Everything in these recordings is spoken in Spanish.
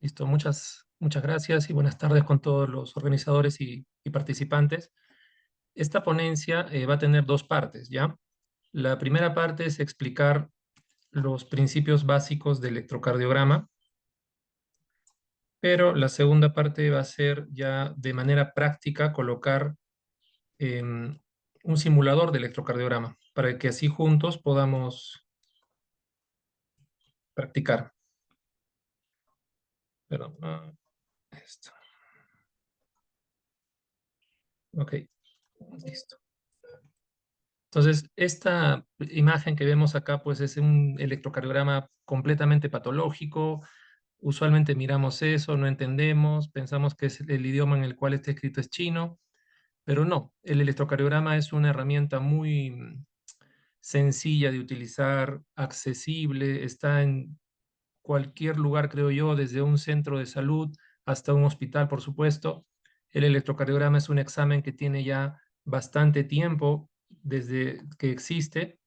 Listo, muchas gracias y buenas tardes con todos los organizadores y participantes. Esta ponencia va a tener dos partes, ¿ya? La primera parte es explicar los principios básicos del electrocardiograma, pero la segunda parte va a ser ya de manera práctica colocar un simulador de electrocardiograma para que así juntos podamos practicar. Perdón, esto. Ok, listo. Entonces, esta imagen que vemos acá, pues es un electrocardiograma completamente patológico. Usualmente miramos eso, no entendemos, pensamos que es el idioma en el cual está escrito es chino, pero no. El electrocardiograma es una herramienta muy sencilla de utilizar, accesible, está en cualquier lugar, creo yo, desde un centro de salud hasta un hospital, por supuesto. El electrocardiograma es un examen que tiene ya bastante tiempo desde que existe.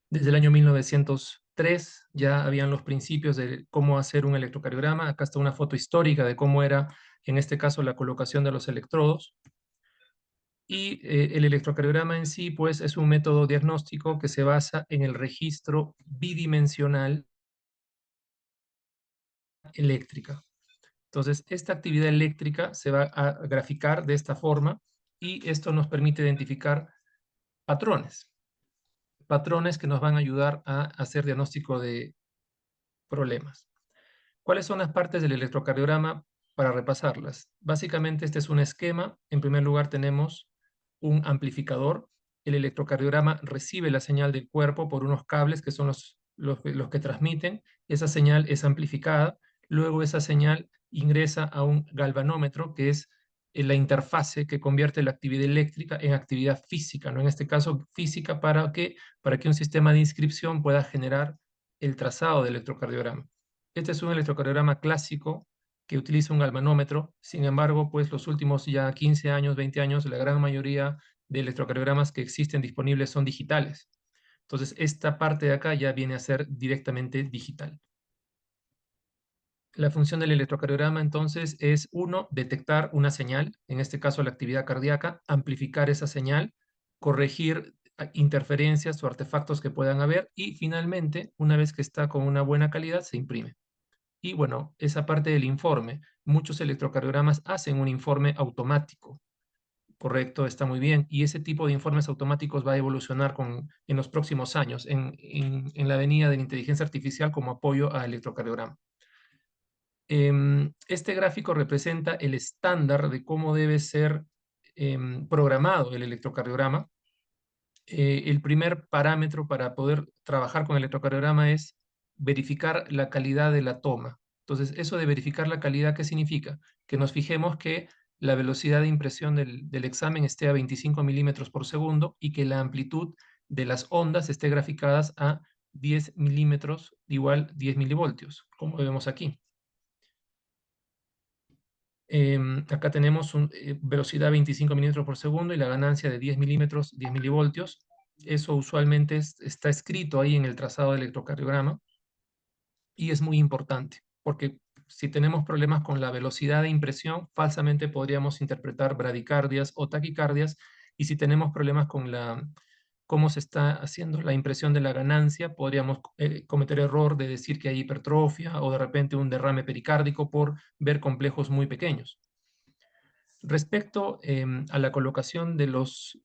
Desde el año 1903 ya habían los principios de cómo hacer un electrocardiograma. Acá está una foto histórica de cómo era, en este caso, la colocación de los electrodos. Y el electrocardiograma en sí, pues, es un método diagnóstico que se basa en el registro bidimensional eléctrica. Entonces, esta actividad eléctrica se va a graficar de esta forma y esto nos permite identificar patrones, patrones que nos van a ayudar a hacer diagnóstico de problemas. ¿Cuáles son las partes del electrocardiograma para repasarlas? Básicamente este es un esquema. En primer lugar tenemos un amplificador. El electrocardiograma recibe la señal del cuerpo por unos cables que son los que transmiten. Esa señal es amplificada. Luego esa señal ingresa a un galvanómetro, que es la interfase que convierte la actividad eléctrica en actividad física, ¿no? En este caso física para que un sistema de inscripción pueda generar el trazado del electrocardiograma. Este es un electrocardiograma clásico que utiliza un galvanómetro. Sin embargo, pues los últimos ya 15 años, 20 años, la gran mayoría de electrocardiogramas que existen disponibles son digitales. Entonces, esta parte de acá ya viene a ser directamente digital. La función del electrocardiograma entonces es, uno, detectar una señal, en este caso la actividad cardíaca, amplificar esa señal, corregir interferencias o artefactos que puedan haber y finalmente, una vez que está con una buena calidad, se imprime. Y bueno, esa parte del informe, muchos electrocardiogramas hacen un informe automático, correcto, está muy bien, y ese tipo de informes automáticos va a evolucionar en los próximos años en la avenida de la inteligencia artificial como apoyo al electrocardiograma. Este gráfico representa el estándar de cómo debe ser programado el electrocardiograma. El primer parámetro para poder trabajar con el electrocardiograma es verificar la calidad de la toma. Entonces, eso de verificar la calidad, ¿qué significa? Que nos fijemos que la velocidad de impresión del examen esté a 25 milímetros por segundo y que la amplitud de las ondas esté graficadas a 10 milímetros, igual 10 milivoltios, como vemos aquí. Acá tenemos velocidad 25 milímetros por segundo y la ganancia de 10 milímetros, 10 milivoltios. Eso usualmente está escrito ahí en el trazado del electrocardiograma y es muy importante porque si tenemos problemas con la velocidad de impresión, falsamente podríamos interpretar bradicardias o taquicardias, y si tenemos problemas con cómo se está haciendo la impresión de la ganancia, podríamos cometer error de decir que hay hipertrofia o de repente un derrame pericárdico por ver complejos muy pequeños. Respecto a la colocación de los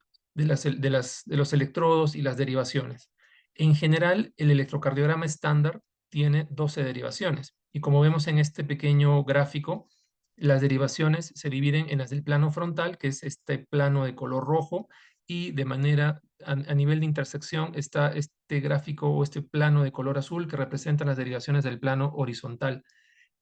electrodos y las derivaciones. En general, el electrocardiograma estándar tiene 12 derivaciones. Y como vemos en este pequeño gráfico, las derivaciones se dividen en las del plano frontal, que es este plano de color rojo, y de manera a nivel de intersección está este gráfico o este plano de color azul que representa las derivaciones del plano horizontal.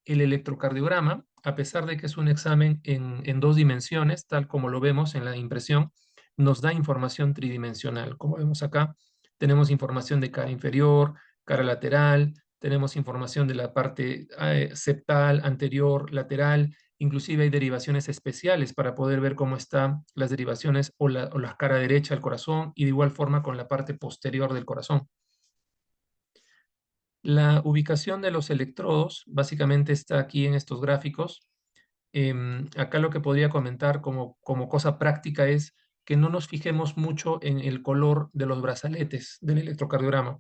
El electrocardiograma, a pesar de que es un examen en dos dimensiones, tal como lo vemos en la impresión, nos da información tridimensional. Como vemos acá, tenemos información de cara inferior, cara lateral, tenemos información de la parte septal, anterior, lateral, inclusive hay derivaciones especiales para poder ver cómo están las derivaciones o la cara derecha del corazón y de igual forma con la parte posterior del corazón. La ubicación de los electrodos básicamente está aquí en estos gráficos. Acá lo que podría comentar como cosa práctica es que no nos fijemos mucho en el color de los brazaletes del electrocardiograma.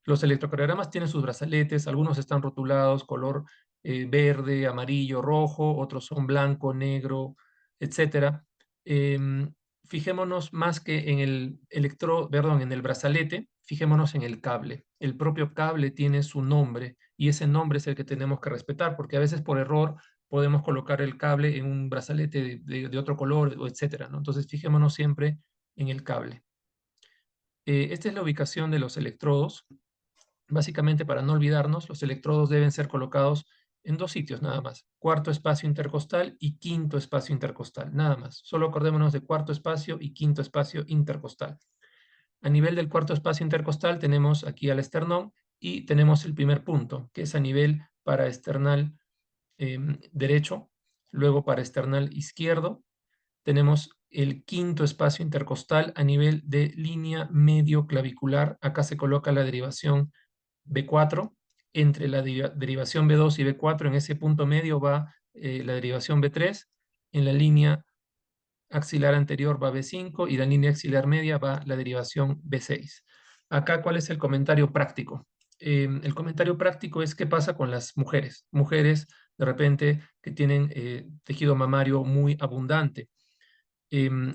Los electrocardiogramas tienen sus brazaletes, algunos están rotulados, color verde, amarillo, rojo, otros son blanco, negro, etcétera. Em, Fijémonos más que en el en el brazalete, fijémonos en el cable. El propio cable tiene su nombre y ese nombre es el que tenemos que respetar, porque a veces por error podemos colocar el cable en un brazalete de otro color, o etcétera, ¿no? Entonces fijémonos siempre en el cable. Esta es la ubicación de los electrodos. Básicamente, para no olvidarnos, los electrodos deben ser colocados en dos sitios nada más: cuarto espacio intercostal y quinto espacio intercostal, nada más. Solo acordémonos de cuarto espacio y quinto espacio intercostal. A nivel del cuarto espacio intercostal tenemos aquí al esternón y tenemos el primer punto, que es a nivel paraesternal derecho, luego paraesternal izquierdo. Tenemos el quinto espacio intercostal a nivel de línea medio clavicular. Acá se coloca la derivación B4. Entre la derivación B2 y B4, en ese punto medio va la derivación B3. En la línea axilar anterior va B5 y la línea axilar media va la derivación B6. Acá, ¿cuál es el comentario práctico? El comentario práctico es qué pasa con las mujeres. Mujeres, de repente, que tienen tejido mamario muy abundante.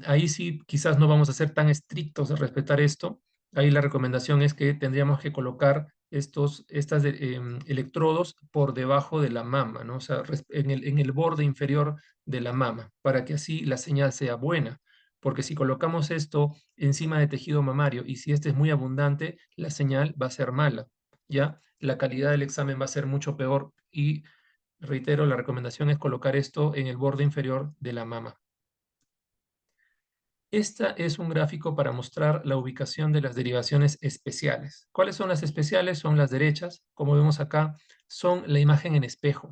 Ahí sí, quizás no vamos a ser tan estrictos de respetar esto. Ahí la recomendación es que tendríamos que colocar estos electrodos por debajo de la mama, ¿no? O sea, en el borde inferior de la mama, para que así la señal sea buena. Porque si colocamos esto encima de tejido mamario y si este es muy abundante, la señal va a ser mala, ¿ya? La calidad del examen va a ser mucho peor y, reitero, la recomendación es colocar esto en el borde inferior de la mama. Esta es un gráfico para mostrar la ubicación de las derivaciones especiales. ¿Cuáles son las especiales? Son las derechas. Como vemos acá, son la imagen en espejo.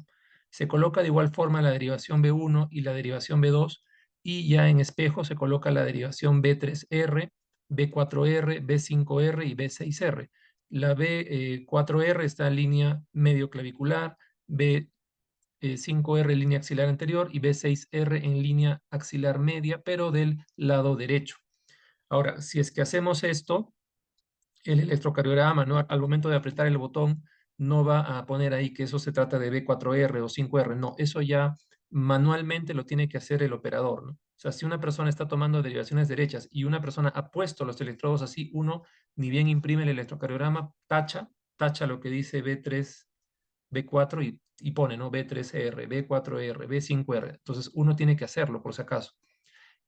Se coloca de igual forma la derivación B1 y la derivación B2, y ya en espejo se coloca la derivación B3R, B4R, B5R y B6R. La B4R está en línea medio clavicular, B 5R línea axilar anterior y B6R en línea axilar media, pero del lado derecho. Ahora, si es que hacemos esto, el electrocardiograma, ¿no? Al momento de apretar el botón, no va a poner ahí que eso se trata de B4R o 5R, no, eso ya manualmente lo tiene que hacer el operador, ¿no? O sea, si una persona está tomando derivaciones derechas y una persona ha puesto los electrodos así, uno ni bien imprime el electrocardiograma, tacha lo que dice B3, B4 y pone, ¿no? B3R, B4R, B5R. Entonces uno tiene que hacerlo por si acaso.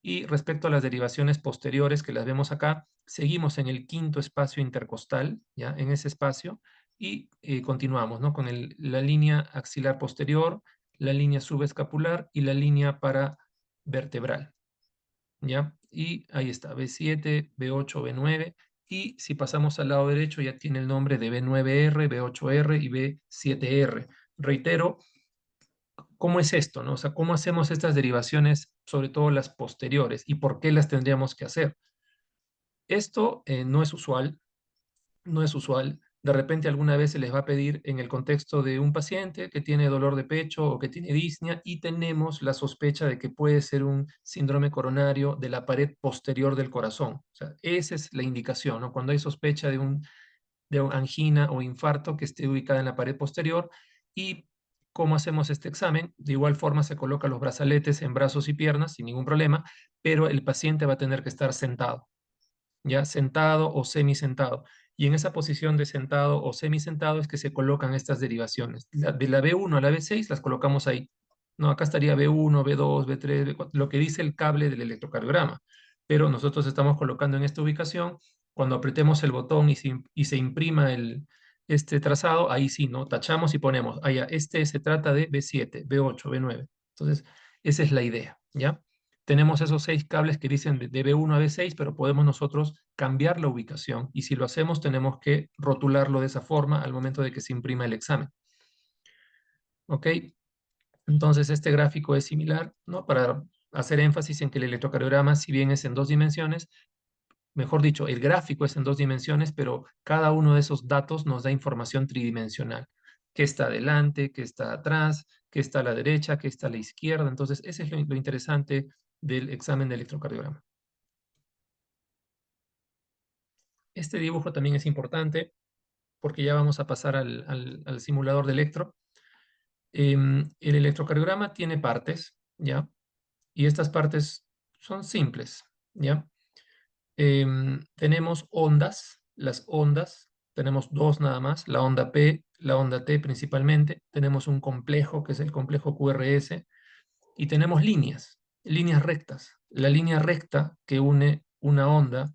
Y respecto a las derivaciones posteriores que las vemos acá, seguimos en el quinto espacio intercostal, ¿ya? En ese espacio, y continuamos, ¿no? Con la línea axilar posterior, la línea subescapular y la línea paravertebral, ¿ya? Y ahí está, B7, B8, B9. Y si pasamos al lado derecho, ya tiene el nombre de B9R, B8R y B7R. Reitero, ¿cómo es esto, no? O sea, ¿cómo hacemos estas derivaciones, sobre todo las posteriores, y por qué las tendríamos que hacer? Esto no es usual, no es usual. De repente alguna vez se les va a pedir en el contexto de un paciente que tiene dolor de pecho o que tiene disnea y tenemos la sospecha de que puede ser un síndrome coronario de la pared posterior del corazón. O sea, esa es la indicación, ¿no? Cuando hay sospecha de un angina o infarto que esté ubicada en la pared posterior. ¿Y cómo hacemos este examen? De igual forma se colocan los brazaletes en brazos y piernas sin ningún problema, pero el paciente va a tener que estar sentado, ya sentado o semisentado. Y en esa posición de sentado o semisentado es que se colocan estas derivaciones. De la B1 a la B6 las colocamos ahí. No, acá estaría B1, B2, B3, B4, lo que dice el cable del electrocardiograma. Pero nosotros estamos colocando en esta ubicación. Cuando apretemos el botón y se imprima este trazado, ahí sí, ¿no? Tachamos y ponemos, allá, este se trata de B7, B8, B9. Entonces, esa es la idea, ¿ya? Tenemos esos 6 cables que dicen de B1 a B6, pero podemos nosotros cambiar la ubicación y si lo hacemos tenemos que rotularlo de esa forma al momento de que se imprima el examen. ¿Ok? Entonces este gráfico es similar, ¿no? Para hacer énfasis en que el electrocardiograma, si bien es en 2 dimensiones, mejor dicho, el gráfico es en 2 dimensiones, pero cada uno de esos datos nos da información tridimensional. ¿Qué está adelante? ¿Qué está atrás? ¿Qué está a la derecha? ¿Qué está a la izquierda? Entonces, ese es lo interesante del examen de electrocardiograma. Este dibujo también es importante porque ya vamos a pasar al simulador de electro. El electrocardiograma tiene partes, ¿ya? Y estas partes son simples, ¿ya? Tenemos ondas, las ondas, tenemos dos nada más, la onda P, la onda T principalmente, tenemos un complejo que es el complejo QRS y tenemos líneas, líneas rectas. La línea recta que une una onda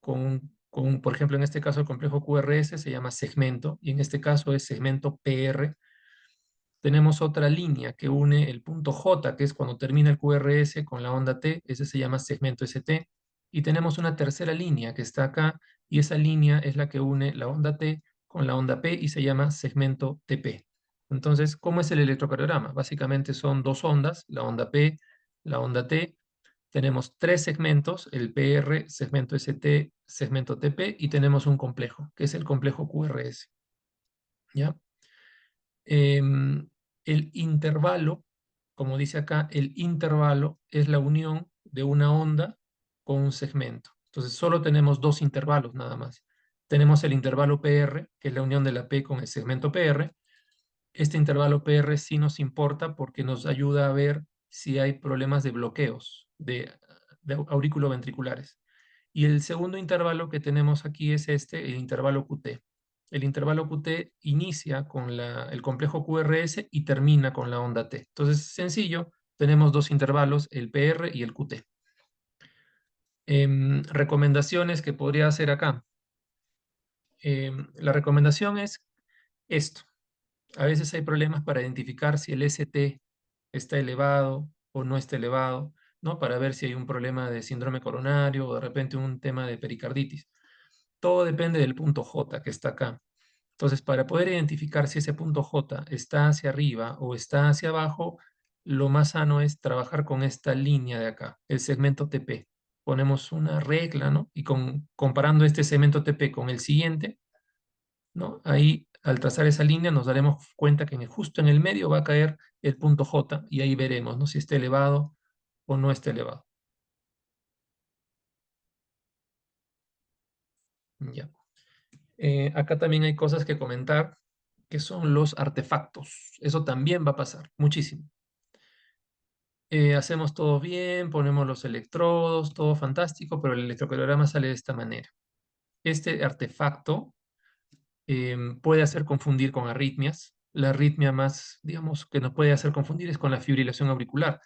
por ejemplo, en este caso el complejo QRS se llama segmento y en este caso es segmento PR. Tenemos otra línea que une el punto J, que es cuando termina el QRS con la onda T, ese se llama segmento ST. Y tenemos una tercera línea que está acá, y esa línea es la que une la onda T con la onda P y se llama segmento TP. Entonces, ¿cómo es el electrocardiograma? Básicamente son dos ondas, la onda P, la onda T. Tenemos tres segmentos, el PR, segmento ST, segmento TP, y tenemos un complejo, que es el complejo QRS. ¿Ya? El intervalo, como dice acá, el intervalo es la unión de una onda con un segmento. Entonces, solo tenemos dos intervalos nada más. Tenemos el intervalo PR, que es la unión de la P con el segmento PR. Este intervalo PR sí nos importa porque nos ayuda a ver si hay problemas de bloqueos de auriculoventriculares. Y el segundo intervalo que tenemos aquí es este, el intervalo QT. El intervalo QT inicia con el complejo QRS y termina con la onda T. Entonces, sencillo, tenemos dos intervalos, el PR y el QT. Recomendaciones que podría hacer acá. La recomendación es esto. A veces hay problemas para identificar si el ST está elevado o no está elevado, ¿no? Para ver si hay un problema de síndrome coronario o de repente un tema de pericarditis. Todo depende del punto J que está acá. Entonces, para poder identificar si ese punto J está hacia arriba o está hacia abajo, lo más sano es trabajar con esta línea de acá, el segmento TP. Ponemos una regla, ¿no? Y comparando este segmento TP con el siguiente, ¿no? Ahí, al trazar esa línea, nos daremos cuenta que justo en el medio va a caer el punto J y ahí veremos, ¿no? Si está elevado o no está elevado. Ya. Acá también hay cosas que comentar, que son los artefactos. Eso también va a pasar, muchísimo. Hacemos todo bien, ponemos los electrodos, todo fantástico, pero el electrocardiograma sale de esta manera. Este artefacto puede hacer confundir con arritmias. La arritmia más, digamos, que nos puede hacer confundir es con la fibrilación auricular,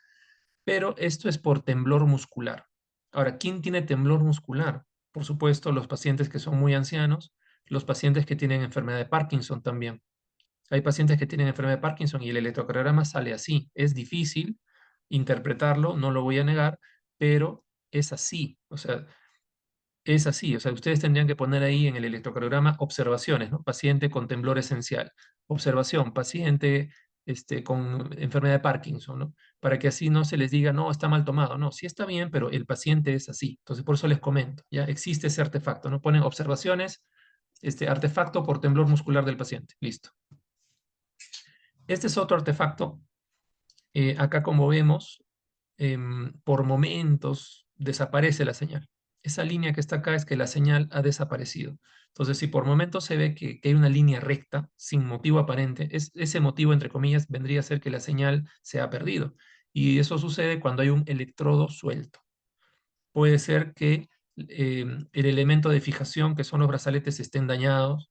pero esto es por temblor muscular. Ahora, ¿quién tiene temblor muscular? Por supuesto, los pacientes que son muy ancianos, los pacientes que tienen enfermedad de Parkinson también. Hay pacientes que tienen enfermedad de Parkinson y el electrocardiograma sale así. Es difícil interpretarlo, no lo voy a negar, pero es así. O sea, es así. O sea, ustedes tendrían que poner ahí en el electrocardiograma observaciones, ¿no? Paciente con temblor esencial. Observación, paciente con enfermedad de Parkinson, ¿no? Para que así no se les diga, no, está mal tomado. No, sí está bien, pero el paciente es así. Entonces, por eso les comento, ya existe ese artefacto, ¿no? Ponen observaciones, artefacto por temblor muscular del paciente. Listo. Este es otro artefacto. Acá, como vemos, por momentos desaparece la señal. Esa línea que está acá es que la señal ha desaparecido. Entonces, si por momentos se ve que hay una línea recta, sin motivo aparente, ese motivo, entre comillas, vendría a ser que la señal se ha perdido. Y eso sucede cuando hay un electrodo suelto. Puede ser que el elemento de fijación, que son los brazaletes, estén dañados.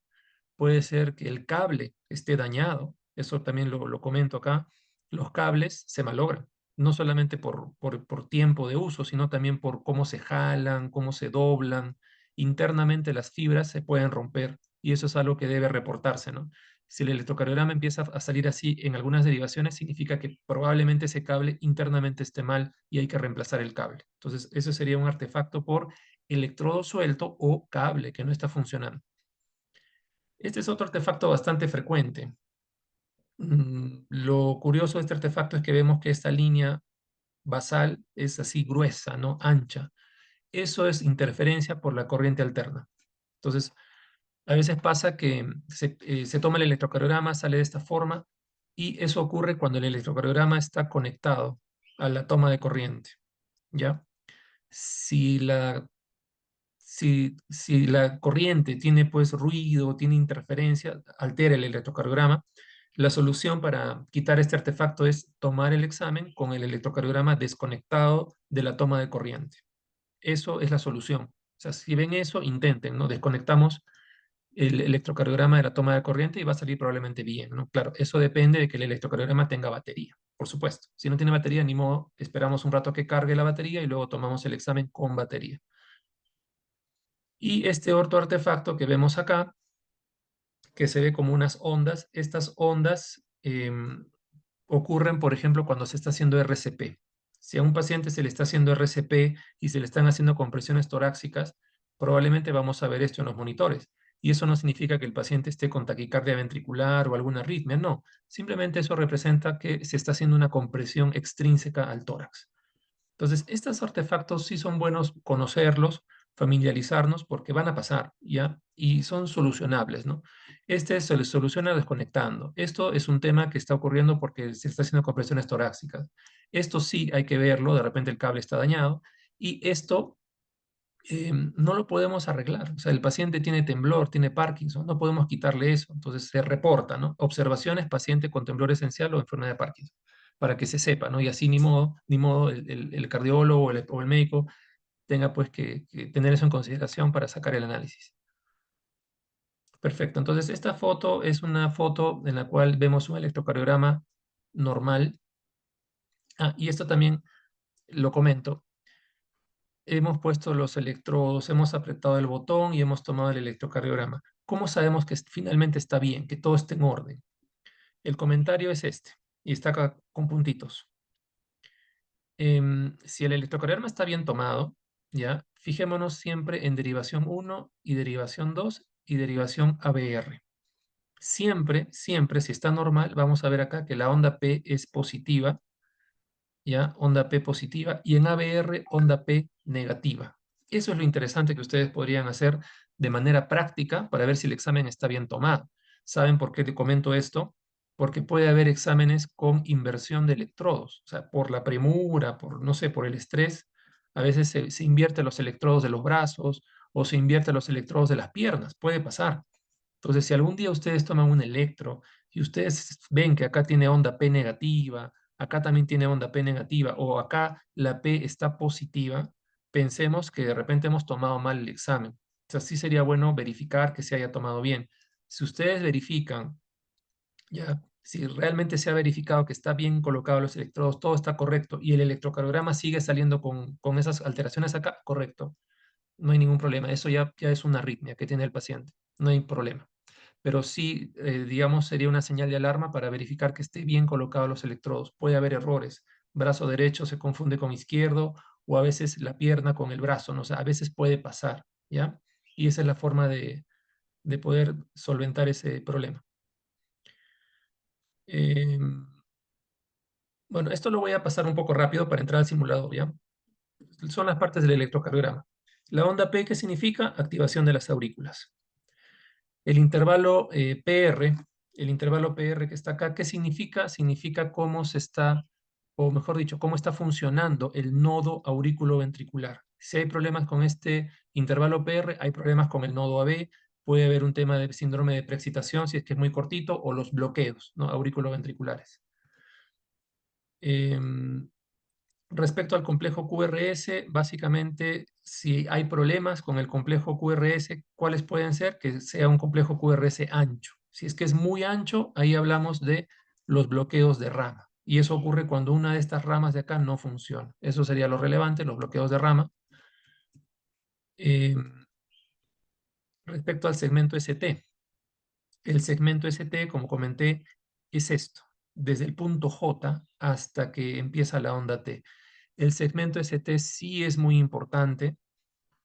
Puede ser que el cable esté dañado. Eso también lo comento acá. Los cables se malogran, no solamente por tiempo de uso, sino también por cómo se jalan, cómo se doblan. Internamente las fibras se pueden romper y eso es algo que debe reportarse, ¿no? Si el electrocardiograma empieza a salir así en algunas derivaciones, significa que probablemente ese cable internamente esté mal y hay que reemplazar el cable. Entonces, eso sería un artefacto por electrodo suelto o cable que no está funcionando. Este es otro artefacto bastante frecuente. Lo curioso de este artefacto es que vemos que esta línea basal es así gruesa, ¿no? Ancha. Eso es interferencia por la corriente alterna. Entonces, a veces pasa que se toma el electrocardiograma, sale de esta forma, y eso ocurre cuando el electrocardiograma está conectado a la toma de corriente, ¿ya? Si si la corriente tiene pues ruido, tiene interferencia, altera el electrocardiograma, la solución para quitar este artefacto es tomar el examen con el electrocardiograma desconectado de la toma de corriente. Eso es la solución. O sea, si ven eso, intenten, ¿no? Desconectamos el electrocardiograma de la toma de corriente y va a salir probablemente bien, ¿no? Claro, eso depende de que el electrocardiograma tenga batería, por supuesto. Si no tiene batería, ni modo, esperamos un rato a que cargue la batería y luego tomamos el examen con batería. Y este otro artefacto que vemos acá, que se ve como unas ondas, estas ondas ocurren, por ejemplo, cuando se está haciendo RCP. Si a un paciente se le está haciendo RCP y se le están haciendo compresiones torácicas, probablemente vamos a ver esto en los monitores. Y eso no significa que el paciente esté con taquicardia ventricular o alguna arritmia, no. Simplemente eso representa que se está haciendo una compresión extrínseca al tórax. Entonces, estos artefactos sí son buenos conocerlos, familiarizarnos, porque van a pasar, ¿ya? Y son solucionables, ¿no? Este se les soluciona desconectando. Esto es un tema que está ocurriendo porque se está haciendo compresiones torácicas. Esto sí hay que verlo, de repente el cable está dañado, y esto no lo podemos arreglar. O sea, el paciente tiene temblor, tiene Parkinson, no podemos quitarle eso. Entonces se reporta, ¿no? Observaciones, paciente con temblor esencial o enfermedad de Parkinson, para que se sepa, ¿no? Y así ni modo el cardiólogo o el médico tenga pues que tener eso en consideración para sacar el análisis. Perfecto. Entonces esta foto es una foto en la cual vemos un electrocardiograma normal. Ah, y esto también lo comento. Hemos puesto los electrodos, hemos apretado el botón y hemos tomado el electrocardiograma. ¿Cómo sabemos que finalmente está bien, que todo esté en orden? El comentario es este, y está acá con puntitos. Si el electrocardiograma está bien tomado, ¿ya? Fijémonos siempre en derivación 1 y derivación 2 y derivación ABR. Siempre, siempre, si está normal, vamos a ver acá que la onda P es positiva, ¿ya? Onda P positiva, y en ABR onda P negativa. Eso es lo interesante que ustedes podrían hacer de manera práctica para ver si el examen está bien tomado. ¿Saben por qué te comento esto? Porque puede haber exámenes con inversión de electrodos, o sea, por la premura, por, no sé, por el estrés, a veces se invierte los electrodos de los brazos o se invierte los electrodos de las piernas, puede pasar. Entonces, si algún día ustedes toman un electro y ustedes ven que acá tiene onda P negativa, acá también tiene onda P negativa, o acá la P está positiva, pensemos que de repente hemos tomado mal el examen. O sea, sí sería bueno verificar que se haya tomado bien. Si ustedes verifican, ya, si realmente se ha verificado que está bien colocados los electrodos, todo está correcto, y el electrocardiograma sigue saliendo con esas alteraciones acá, correcto, no hay ningún problema. Eso ya es una arritmia que tiene el paciente, no hay problema, pero sí, digamos, sería una señal de alarma para verificar que esté bien colocados los electrodos. Puede haber errores. Brazo derecho se confunde con izquierdo o a veces la pierna con el brazo, ¿no? O sea, a veces puede pasar, ¿ya? Y esa es la forma de poder solventar ese problema. Bueno, esto lo voy a pasar un poco rápido para entrar al simulador, ¿ya? Son las partes del electrocardiograma. La onda P, ¿qué significa? Activación de las aurículas. El intervalo PR, el intervalo PR que está acá, ¿qué significa? Significa cómo se está, o mejor dicho, cómo está funcionando el nodo auriculoventricular. Si hay problemas con este intervalo PR, hay problemas con el nodo AB, puede haber un tema de síndrome de preexcitación si es que es muy cortito, o los bloqueos, ¿no? Auriculoventriculares. Respecto al complejo QRS, básicamente, si hay problemas con el complejo QRS, ¿cuáles pueden ser? Que sea un complejo QRS ancho. Si es que es muy ancho, ahí hablamos de los bloqueos de rama. Y eso ocurre cuando una de estas ramas de acá no funciona. Eso sería lo relevante, los bloqueos de rama. Eh, Respecto al segmento ST. El segmento ST, como comenté, es esto, desde el punto J hasta que empieza la onda T. El segmento ST sí es muy importante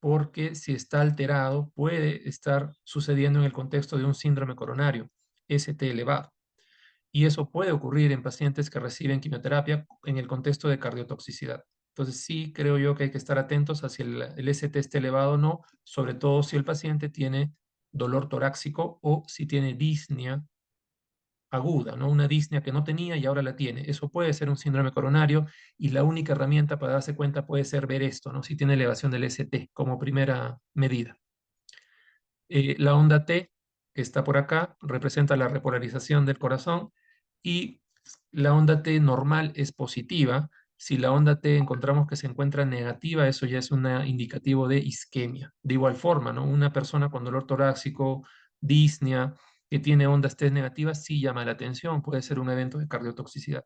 porque si está alterado puede estar sucediendo en el contexto de un síndrome coronario, ST elevado. Y eso puede ocurrir en pacientes que reciben quimioterapia en el contexto de cardiotoxicidad. Entonces sí creo yo que hay que estar atentos a si el ST está elevado o no, sobre todo si el paciente tiene dolor torácico o si tiene disnea aguda, ¿no? Una disnea que no tenía y ahora la tiene. Eso puede ser un síndrome coronario y la única herramienta para darse cuenta puede ser ver esto, ¿no? Si tiene elevación del ST como primera medida. La onda T, que está por acá, representa la repolarización del corazón y la onda T normal es positiva. Si la onda T encontramos que se encuentra negativa, eso ya es un indicativo de isquemia. De igual forma, ¿no? Una persona con dolor torácico, disnea, que tiene ondas T negativas, sí llama la atención, puede ser un evento de cardiotoxicidad.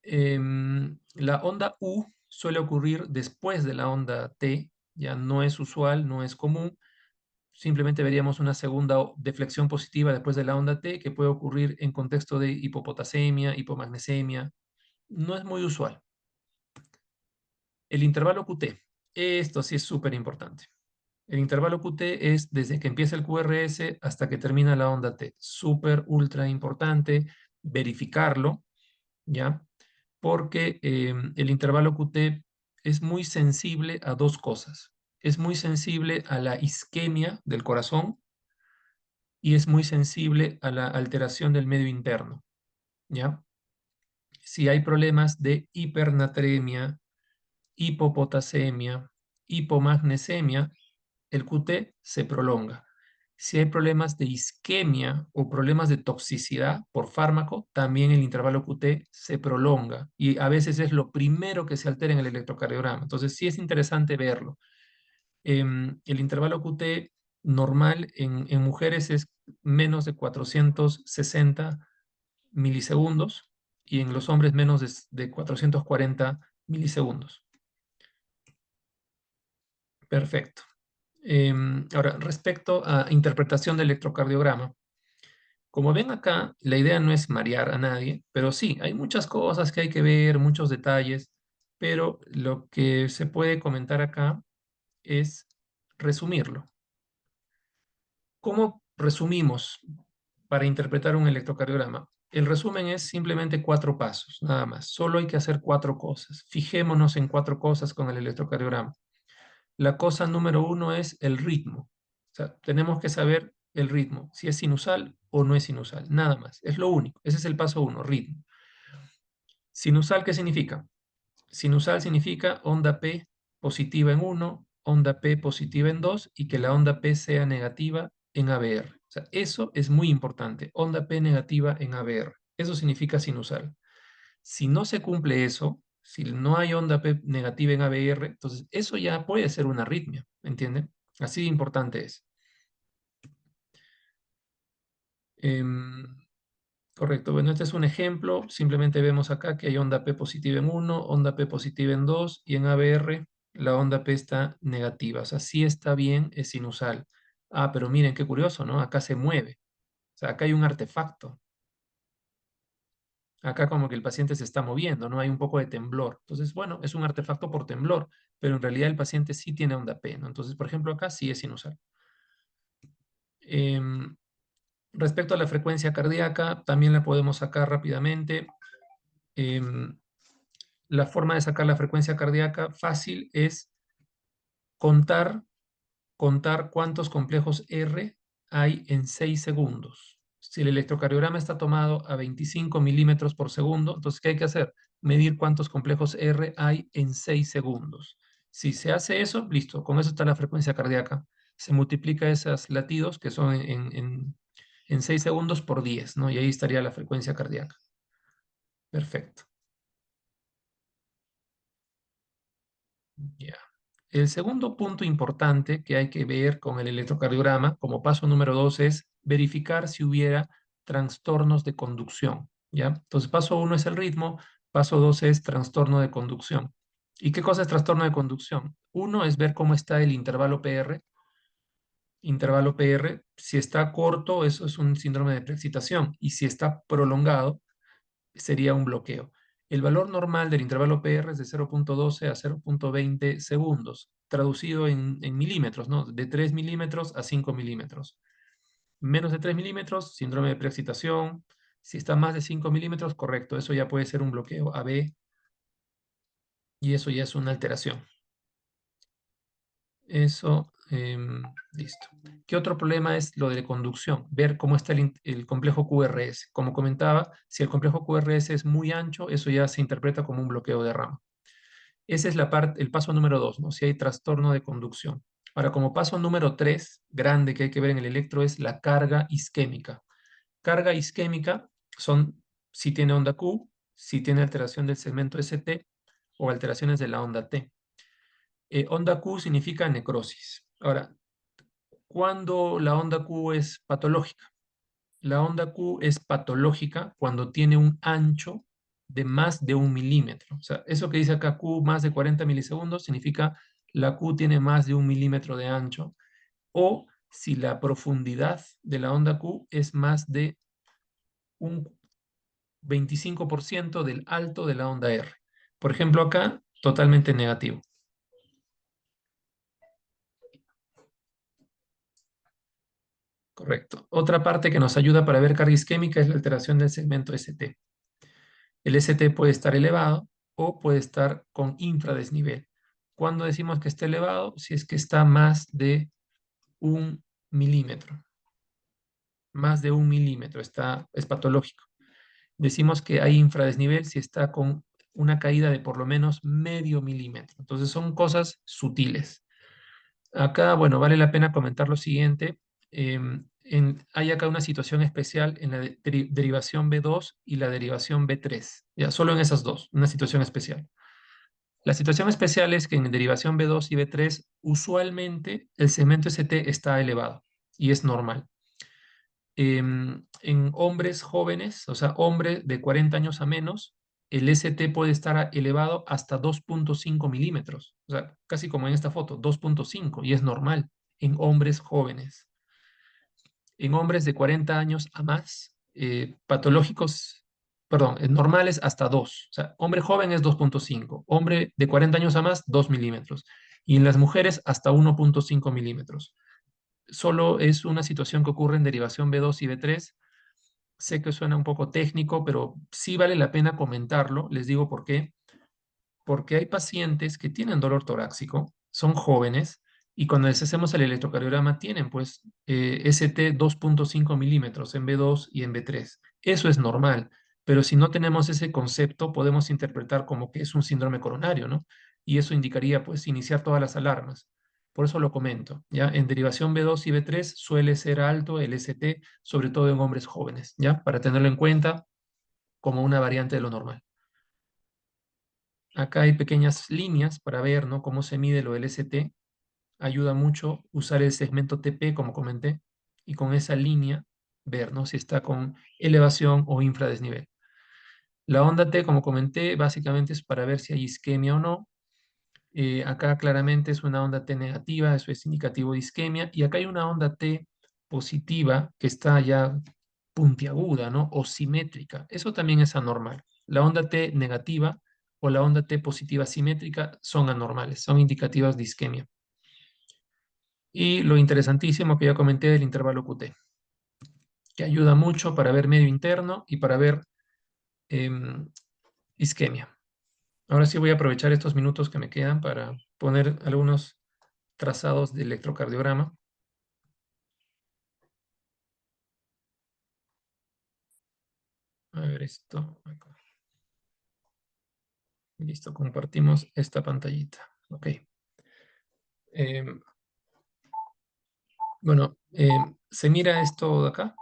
La onda U suele ocurrir después de la onda T, ya no es usual, no es común. Simplemente veríamos una segunda deflexión positiva después de la onda T que puede ocurrir en contexto de hipopotasemia, hipomagnesemia. No es muy usual. El intervalo QT. Esto sí es súper importante. El intervalo QT es desde que empieza el QRS hasta que termina la onda T. Súper, ultra importante verificarlo, ¿ya? Porque el intervalo QT es muy sensible a dos cosas. Es muy sensible a la isquemia del corazón y es muy sensible a la alteración del medio interno, ¿ya? Si hay problemas de hipernatremia, hipopotasemia, hipomagnesemia, el QT se prolonga. Si hay problemas de isquemia o problemas de toxicidad por fármaco, también el intervalo QT se prolonga y a veces es lo primero que se altera en el electrocardiograma. Entonces sí es interesante verlo. El intervalo QT normal en mujeres es menos de 460 milisegundos y en los hombres menos de 440 milisegundos. Perfecto. Ahora, respecto a interpretación del electrocardiograma, como ven acá, la idea no es marear a nadie, pero sí, hay muchas cosas que hay que ver, muchos detalles, pero lo que se puede comentar acá es resumirlo. ¿Cómo resumimos para interpretar un electrocardiograma? El resumen es simplemente 4 pasos, nada más. Solo hay que hacer 4 cosas. Fijémonos en 4 cosas con el electrocardiograma. La cosa número 1 es el ritmo. O sea, tenemos que saber el ritmo, si es sinusal o no es sinusal, nada más. Es lo único. Ese es el paso 1, ritmo. Sinusal, ¿qué significa? Sinusal significa onda P positiva en 1, onda P positiva en 2 y que la onda P sea negativa en ABR. O sea, eso es muy importante. Onda P negativa en ABR. Eso significa sinusal. Si no se cumple eso, si no hay onda P negativa en ABR, entonces eso ya puede ser una arritmia, ¿entienden? Así de importante es. Em, Correcto. Bueno, este es un ejemplo. Simplemente vemos acá que hay onda P positiva en 1, onda P positiva en 2 y en ABR la onda P está negativa. O sea, sí está bien, es sinusal. Ah, pero miren qué curioso, ¿no? Acá se mueve. O sea, acá hay un artefacto. Acá como que el paciente se está moviendo, ¿no? Hay un poco de temblor. Entonces, bueno, es un artefacto por temblor, pero en realidad el paciente sí tiene onda P, ¿no? Entonces, por ejemplo, acá sí es sinusal. Em, Respecto a la frecuencia cardíaca, también la podemos sacar rápidamente. Em, la forma de sacar la frecuencia cardíaca fácil es contar, contar cuántos complejos R hay en 6 segundos. Si el electrocardiograma está tomado a 25 milímetros por segundo, entonces, ¿qué hay que hacer? Medir cuántos complejos R hay en 6 segundos. Si se hace eso, listo, con eso está la frecuencia cardíaca. Se multiplica esos latidos, que son en 6 segundos, por 10, ¿no? Y ahí estaría la frecuencia cardíaca. Perfecto. Ya. El segundo punto importante que hay que ver con el electrocardiograma, como paso número 2, es verificar si hubiera trastornos de conducción, ¿ya? Entonces, paso 1 es el ritmo, paso 2 es trastorno de conducción. ¿Y qué cosa es trastorno de conducción? Uno es ver cómo está el intervalo PR, si está corto, eso es un síndrome de preexcitación, y si está prolongado, sería un bloqueo. El valor normal del intervalo PR es de 0.12 a 0.20 segundos, traducido en milímetros, ¿no? De 3 milímetros a 5 milímetros. Menos de 3 milímetros, síndrome de preexcitación. Si está más de 5 milímetros, correcto, eso ya puede ser un bloqueo AB y eso ya es una alteración. Eso, listo. ¿Qué otro problema es lo de conducción? Ver cómo está el complejo QRS. Como comentaba, si el complejo QRS es muy ancho, eso ya se interpreta como un bloqueo de rama. Ese es el paso número 2, ¿no? Si hay trastorno de conducción. Ahora, como paso número 3, grande que hay que ver en el electro, es la carga isquémica. Carga isquémica son si tiene onda Q, si tiene alteración del segmento ST o alteraciones de la onda T. Onda Q significa necrosis. Ahora, ¿cuándo la onda Q es patológica? La onda Q es patológica cuando tiene un ancho de más de 1 milímetro. O sea, eso que dice acá Q más de 40 milisegundos significa la Q tiene más de 1 milímetro de ancho. O si la profundidad de la onda Q es más de un 25% del alto de la onda R. Por ejemplo, acá, totalmente negativo. Correcto. Otra parte que nos ayuda para ver carga isquémica es la alteración del segmento ST. El ST puede estar elevado o puede estar con infradesnivel. ¿Cuándo decimos que está elevado? Si es que está más de 1 milímetro. Más de 1 milímetro es patológico. Decimos que hay infradesnivel si está con una caída de por lo menos medio milímetro. Entonces son cosas sutiles. Acá, bueno, vale la pena comentar lo siguiente. Hay acá una situación especial en la derivación B2 y la derivación B3. Ya, solo en esas dos, una situación especial. La situación especial es que en derivación B2 y B3, usualmente el segmento ST está elevado y es normal. En hombres jóvenes, o sea, hombre de 40 años a menos, el ST puede estar elevado hasta 2.5 milímetros, o sea, casi como en esta foto, 2.5, y es normal en hombres jóvenes. En hombres de 40 años a más, patológicos, perdón, normales hasta 2. O sea, hombre joven es 2.5, hombre de 40 años a más, 2 milímetros. Y en las mujeres hasta 1.5 milímetros. Solo es una situación que ocurre en derivación B2 y B3. Sé que suena un poco técnico, pero sí vale la pena comentarlo. Les digo por qué. Porque hay pacientes que tienen dolor torácico, son jóvenes, y cuando les hacemos el electrocardiograma tienen pues ST 2.5 milímetros en B2 y en B3. Eso es normal, pero si no tenemos ese concepto, podemos interpretar como que es un síndrome coronario, ¿no? Y eso indicaría pues iniciar todas las alarmas. Por eso lo comento, ¿ya? En derivación B2 y B3 suele ser alto el ST, sobre todo en hombres jóvenes, ¿ya? Para tenerlo en cuenta como una variante de lo normal. Acá hay pequeñas líneas para ver, ¿no?, cómo se mide lo del ST. Ayuda mucho usar el segmento TP, como comenté, y con esa línea ver, ¿no?, si está con elevación o infradesnivel. La onda T, como comenté, básicamente es para ver si hay isquemia o no. Acá claramente es una onda T negativa, eso es indicativo de isquemia. Y acá hay una onda T positiva que está ya puntiaguda, ¿no?, o simétrica. Eso también es anormal. La onda T negativa o la onda T positiva simétrica son anormales, son indicativas de isquemia. Y lo interesantísimo que ya comenté del intervalo QT, que ayuda mucho para ver medio interno y para ver isquemia. Ahora sí voy a aprovechar estos minutos que me quedan para poner algunos trazados de electrocardiograma. A ver esto. Acá. Listo, compartimos esta pantallita. Ok. Bueno, ¿se mira esto de acá?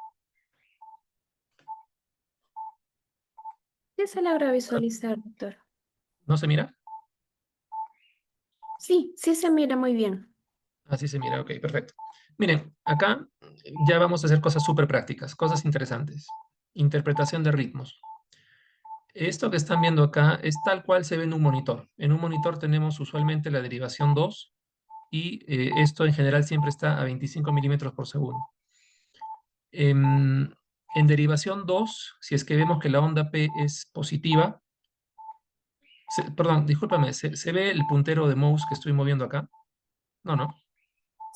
Sí se logra visualizar, doctor. ¿No se mira? Sí, sí se mira muy bien. Así se mira, ok, perfecto. Miren, acá ya vamos a hacer cosas súper prácticas, cosas interesantes. Interpretación de ritmos. Esto que están viendo acá es tal cual se ve en un monitor. En un monitor tenemos usualmente la derivación 2 y esto en general siempre está a 25 milímetros por segundo. En derivación 2, si es que vemos que la onda P es positiva, perdón, discúlpame, ¿se ve el puntero de mouse que estoy moviendo acá? No, no,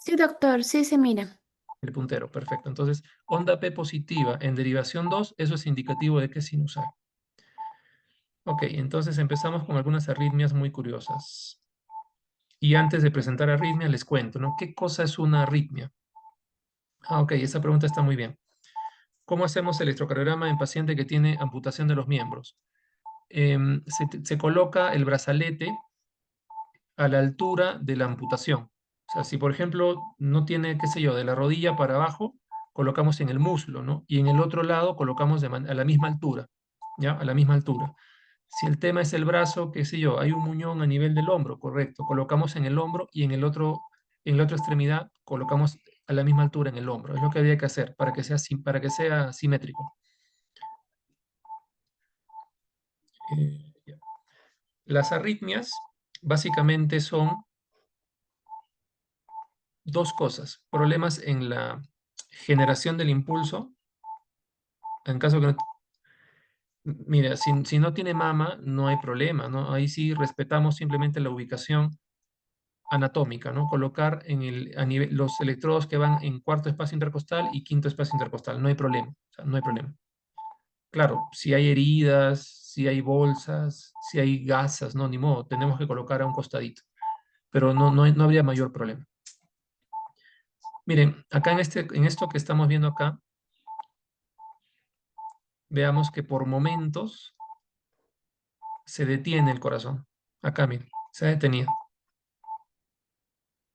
Sí, doctor, sí se mira. el puntero, perfecto. Entonces, onda P positiva en derivación 2, eso es indicativo de que es sinusal. Ok, entonces empezamos con algunas arritmias muy curiosas. Y antes de presentar arritmias, les cuento, ¿no? ¿Qué cosa es una arritmia? Ah, ok, esa pregunta está muy bien. ¿Cómo hacemos electrocardiograma en paciente que tiene amputación de los miembros? Se coloca el brazalete a la altura de la amputación. O sea, si por ejemplo no tiene, qué sé yo, de la rodilla para abajo, colocamos en el muslo, ¿no? Y en el otro lado colocamos a la misma altura, ¿ya? A la misma altura. Si el tema es el brazo, qué sé yo, hay un muñón a nivel del hombro, correcto. Colocamos en el hombro y en la otra extremidad colocamos a la misma altura en el hombro. Es lo que había que hacer para que sea simétrico. Ya. Las arritmias básicamente son dos cosas. Problemas en la generación del impulso. En caso que no, mira, si no tiene mama, no hay problema, ¿no? Ahí sí respetamos simplemente la ubicación anatómica, ¿no? Colocar a nivel, los electrodos que van en cuarto espacio intercostal y quinto espacio intercostal. No hay problema, o sea, no hay problema. Claro, si hay heridas, si hay bolsas, si hay gasas, no, ni modo, tenemos que colocar a un costadito. Pero no habría mayor problema. Miren, acá en esto que estamos viendo acá, veamos que por momentos se detiene el corazón. Acá, miren, se ha detenido.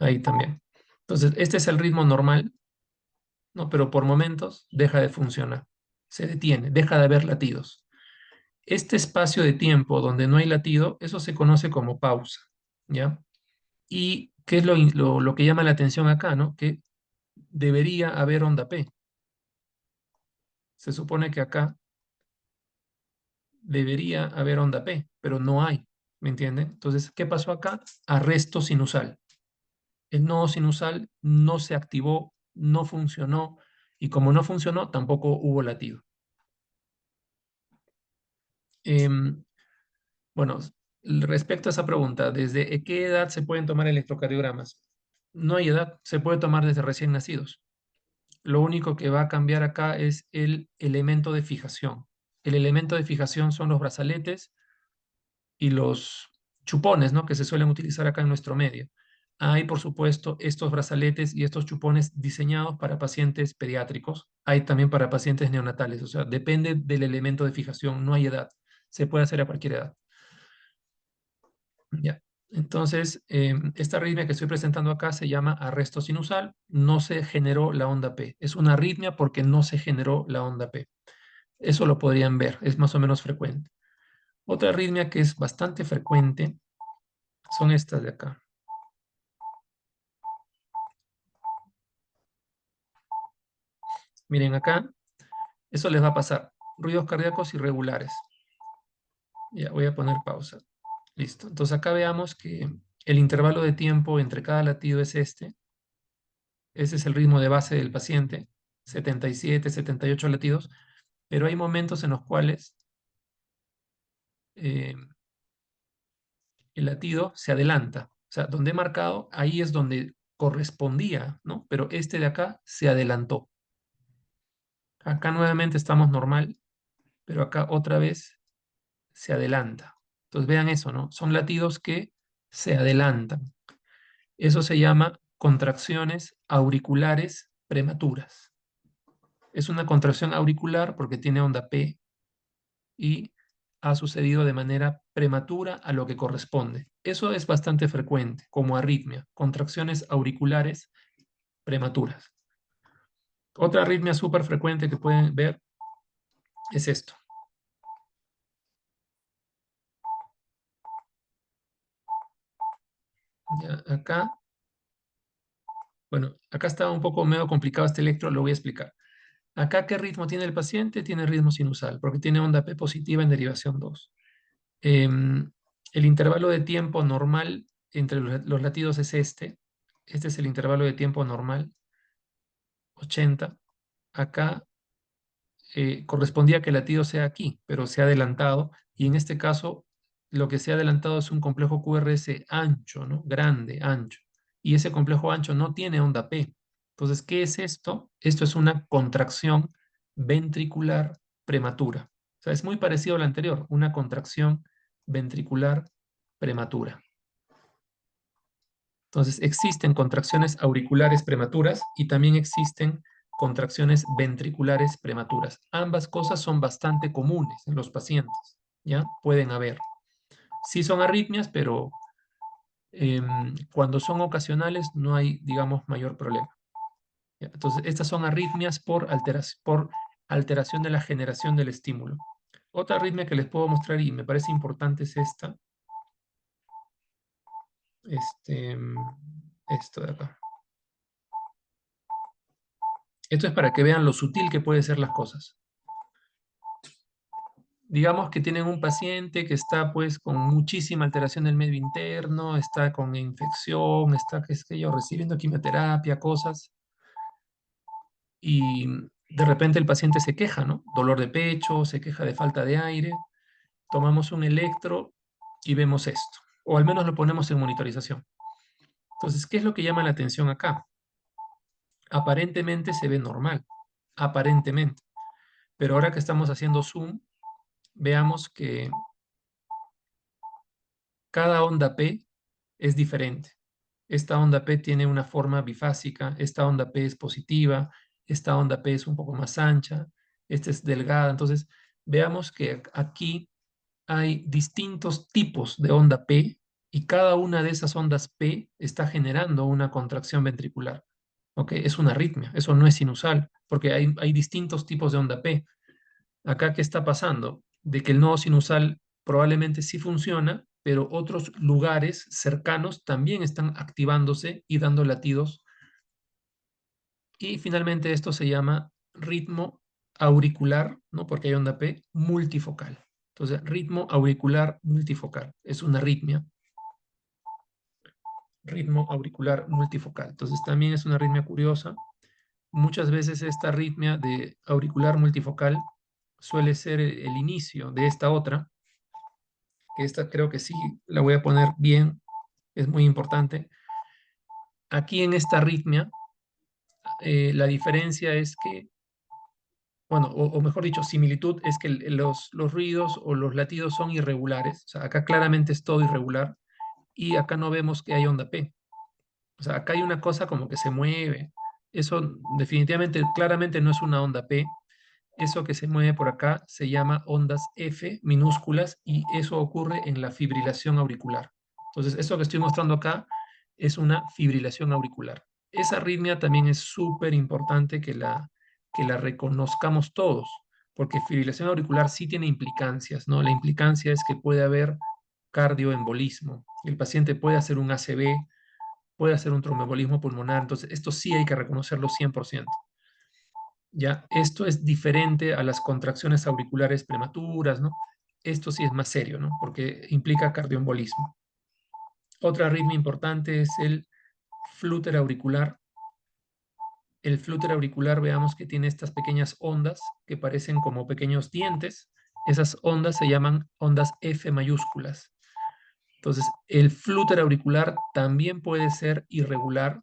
Ahí también. Entonces, este es el ritmo normal, ¿no? Pero por momentos deja de funcionar. Se detiene, deja de haber latidos. Este espacio de tiempo donde no hay latido, eso se conoce como pausa, ¿ya? ¿Y qué es lo que llama la atención acá, ¿no? Que debería haber onda P. Se supone que acá debería haber onda P, pero no hay, ¿me entienden? Entonces, ¿qué pasó acá? Arresto sinusal. El nodo sinusal no se activó, no funcionó, y como no funcionó, tampoco hubo latido. Bueno, respecto a esa pregunta, ¿desde qué edad se pueden tomar electrocardiogramas? No hay edad, se puede tomar desde recién nacidos. Lo único que va a cambiar acá es el elemento de fijación. El elemento de fijación son los brazaletes y los chupones, ¿no? Que se suelen utilizar acá en nuestro medio. Hay, por supuesto, estos brazaletes y estos chupones diseñados para pacientes pediátricos. Hay también para pacientes neonatales. O sea, depende del elemento de fijación, no hay edad. Se puede hacer a cualquier edad. Ya. Entonces, esta arritmia que estoy presentando acá se llama arresto sinusal. No se generó la onda P. Es una arritmia porque no se generó la onda P. Eso lo podrían ver, es más o menos frecuente. Otra arritmia que es bastante frecuente son estas de acá. Miren acá, eso les va a pasar. Ruidos cardíacos irregulares. Ya, voy a poner pausa. Listo. Entonces acá veamos que el intervalo de tiempo entre cada latido es este. Ese es el ritmo de base del paciente, 77, 78 latidos, pero hay momentos en los cuales eh, el latido se adelanta. O sea, donde he marcado, ahí es donde correspondía, ¿no? Pero este de acá se adelantó. Acá nuevamente estamos normal, pero acá otra vez se adelanta. Entonces vean eso, ¿no? Son latidos que se adelantan. Eso se llama contracciones auriculares prematuras. Es una contracción auricular porque tiene onda P y ha sucedido de manera prematura a lo que corresponde. Eso es bastante frecuente como arritmia, contracciones auriculares prematuras. Otra arritmia súper frecuente que pueden ver es esto. Ya, acá, bueno, acá está un poco medio complicado este electro, lo voy a explicar. Acá, ¿qué ritmo tiene el paciente? Tiene ritmo sinusal, porque tiene onda P positiva en derivación 2. El intervalo de tiempo normal entre los latidos es este. Este es el intervalo de tiempo normal, 80. Acá correspondía que el latido sea aquí, pero se ha adelantado. Y en este caso, lo que se ha adelantado es un complejo QRS ancho, ¿no? Grande, ancho. Y ese complejo ancho no tiene onda P. Entonces, ¿qué es esto? Esto es una contracción ventricular prematura. O sea, es muy parecido a la anterior, una contracción ventricular prematura. Entonces, existen contracciones auriculares prematuras y también existen contracciones ventriculares prematuras. Ambas cosas son bastante comunes en los pacientes, ¿ya? Pueden haber. Sí son arritmias, pero cuando son ocasionales no hay, digamos, mayor problema. ¿Ya? Entonces, estas son arritmias por alteración de la generación del estímulo. Otra arritmia que les puedo mostrar y me parece importante es esta. Esto de acá. Esto es para que vean lo sutil que pueden ser las cosas. Digamos que tienen un paciente que está pues con muchísima alteración del medio interno, está con infección, está, qué sé yo, recibiendo quimioterapia, cosas, y de repente el paciente se queja, ¿no? Dolor de pecho, se queja de falta de aire, tomamos un electro y vemos esto, o al menos lo ponemos en monitorización. Entonces, ¿qué es lo que llama la atención acá? Aparentemente se ve normal, aparentemente, pero ahora que estamos haciendo zoom, veamos que cada onda P es diferente. Esta onda P tiene una forma bifásica, esta onda P es positiva, esta onda P es un poco más ancha, esta es delgada. Entonces, veamos que aquí hay distintos tipos de onda P y cada una de esas ondas P está generando una contracción ventricular. ¿Ok? Es una arritmia, eso no es sinusal, porque hay distintos tipos de onda P. Acá, ¿qué está pasando? De que el nodo sinusal probablemente sí funciona, pero otros lugares cercanos también están activándose y dando latidos. Y finalmente esto se llama ritmo auricular, ¿no? Porque hay onda P multifocal. Entonces, ritmo auricular multifocal es una arritmia. Ritmo auricular multifocal. Entonces, también es una arritmia curiosa. Muchas veces esta arritmia de auricular multifocal suele ser el inicio de esta otra, que esta creo que sí la voy a poner bien, es muy importante. Aquí en esta arritmia, la diferencia es que, bueno, o mejor dicho, similitud es que los ruidos o los latidos son irregulares. O sea, acá claramente es todo irregular y acá no vemos que hay onda P. O sea, acá hay una cosa como que se mueve. Eso definitivamente, claramente no es una onda P. Eso que se mueve por acá se llama ondas F minúsculas y eso ocurre en la fibrilación auricular. Entonces, eso que estoy mostrando acá es una fibrilación auricular. Esa arritmia también es súper importante que la reconozcamos todos, porque fibrilación auricular sí tiene implicancias, ¿no? La implicancia es que puede haber cardioembolismo. El paciente puede hacer un ACV, puede hacer un tromboembolismo pulmonar, entonces esto sí hay que reconocerlo 100%. Ya, esto es diferente a las contracciones auriculares prematuras, ¿no? Esto sí es más serio, ¿no? Porque implica cardioembolismo. Otra arritmia importante es el flúter auricular. El flúter auricular, veamos que tiene estas pequeñas ondas que parecen como pequeños dientes. Esas ondas se llaman ondas F mayúsculas. Entonces, el flúter auricular también puede ser irregular,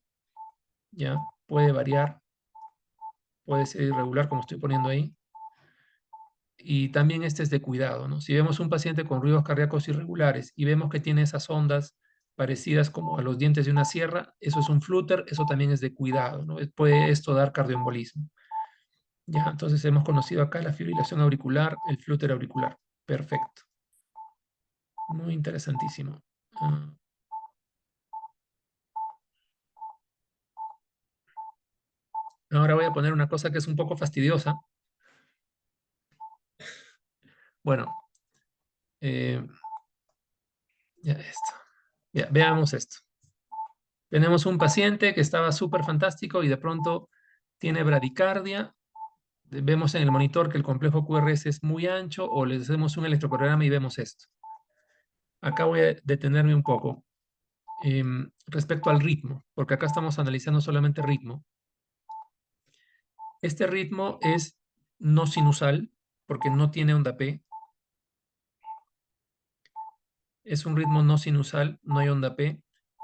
¿ya? Puede variar, puede ser irregular como estoy poniendo ahí. Y también este es de cuidado, ¿no? Si vemos un paciente con ruidos cardíacos irregulares y vemos que tiene esas ondas parecidas como a los dientes de una sierra, eso es un flúter, eso también es de cuidado, ¿no? Puede esto dar cardioembolismo. Ya, entonces hemos conocido acá la fibrilación auricular, el flúter auricular. Perfecto. Muy interesantísimo. Ahora voy a poner una cosa que es un poco fastidiosa. Bueno, eh, ya esto. Ya, veamos esto. Tenemos un paciente que estaba súper fantástico y de pronto tiene bradicardia. Vemos en el monitor que el complejo QRS es muy ancho o le hacemos un electrocardiograma y vemos esto. Acá voy a detenerme un poco respecto al ritmo, porque acá estamos analizando solamente ritmo. Este ritmo es no sinusal porque no tiene onda P. Es un ritmo no sinusal, no hay onda P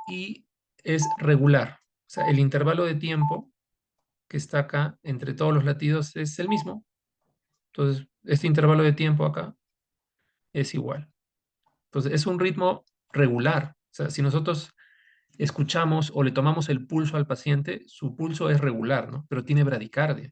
y es regular. O sea, el intervalo de tiempo que está acá entre todos los latidos es el mismo. Entonces, este intervalo de tiempo acá es igual. Entonces, es un ritmo regular. O sea, si nosotros escuchamos o le tomamos el pulso al paciente, su pulso es regular, ¿no? Pero tiene bradicardia.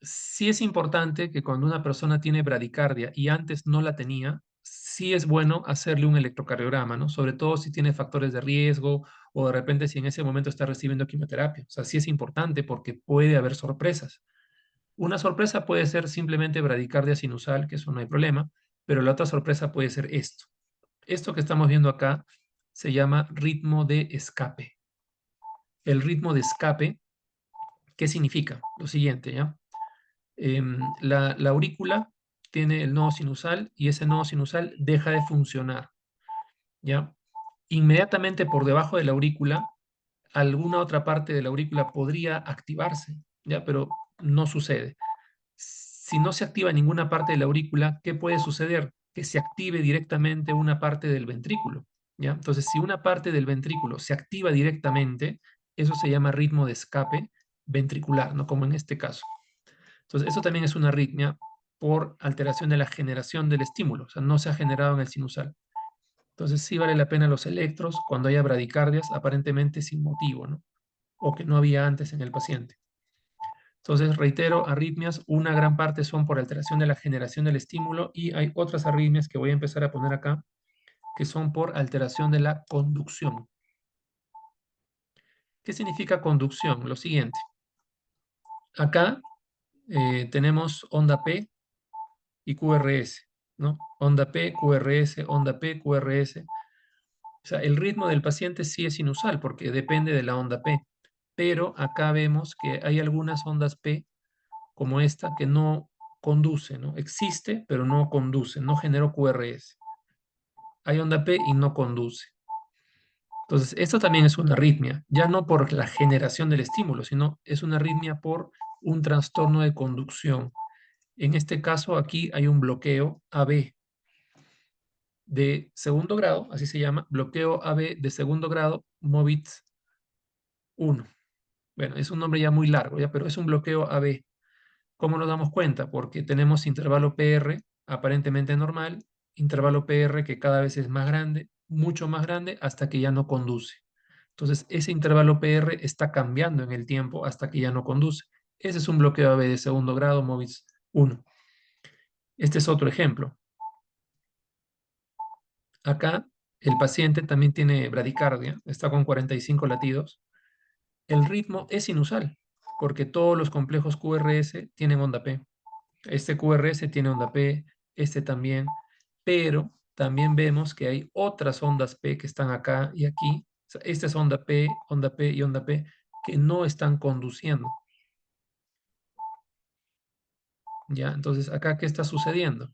Sí es importante que cuando una persona tiene bradicardia y antes no la tenía, sí es bueno hacerle un electrocardiograma, ¿no? Sobre todo si tiene factores de riesgo o de repente si en ese momento está recibiendo quimioterapia. O sea, sí es importante porque puede haber sorpresas. Una sorpresa puede ser simplemente bradicardia sinusal, que eso no hay problema, pero la otra sorpresa puede ser esto. Esto que estamos viendo acá se llama ritmo de escape. El ritmo de escape, ¿qué significa? Lo siguiente, ¿ya? La aurícula tiene el nodo sinusal y ese nodo sinusal deja de funcionar, ¿ya? Inmediatamente por debajo de la aurícula, alguna otra parte de la aurícula podría activarse, ¿ya? Pero no sucede. Si no se activa ninguna parte de la aurícula, ¿qué puede suceder? Que se active directamente una parte del ventrículo, ¿ya? Entonces, si una parte del ventrículo se activa directamente, eso se llama ritmo de escape ventricular, ¿no? Como en este caso. Entonces, eso también es una arritmia por alteración de la generación del estímulo, o sea, no se ha generado en el sinusal. Entonces, sí vale la pena los electros cuando haya bradicardias aparentemente sin motivo, ¿no? O que no había antes en el paciente. Entonces, reitero, arritmias, una gran parte son por alteración de la generación del estímulo y hay otras arritmias que voy a empezar a poner acá, que son por alteración de la conducción. ¿Qué significa conducción? Lo siguiente. Acá tenemos onda P y QRS, ¿no? Onda P, QRS, onda P, QRS. O sea, el ritmo del paciente sí es sinusal porque depende de la onda P, pero acá vemos que hay algunas ondas P como esta que no conduce, ¿no? Existe, pero no conduce, no generó QRS. Hay onda P y no conduce. Entonces, esto también es una arritmia, ya no por la generación del estímulo, sino es una arritmia por un trastorno de conducción. En este caso, aquí hay un bloqueo AB de segundo grado, así se llama, bloqueo AB de segundo grado, MOVIT 1. Bueno, es un nombre ya muy largo, ya, pero es un bloqueo AB. ¿Cómo nos damos cuenta? Porque tenemos intervalo PR aparentemente normal, intervalo PR que cada vez es más grande, mucho más grande, hasta que ya no conduce. Entonces, ese intervalo PR está cambiando en el tiempo hasta que ya no conduce. Ese es un bloqueo AB de segundo grado, MOVIT 1. Este es otro ejemplo. Acá el paciente también tiene bradicardia, está con 45 latidos. El ritmo es sinusal, porque todos los complejos QRS tienen onda P. Este QRS tiene onda P, este también, pero también vemos que hay otras ondas P que están acá y aquí. O sea, esta es onda P y onda P que no están conduciendo. ¿Ya? Entonces, acá, ¿qué está sucediendo?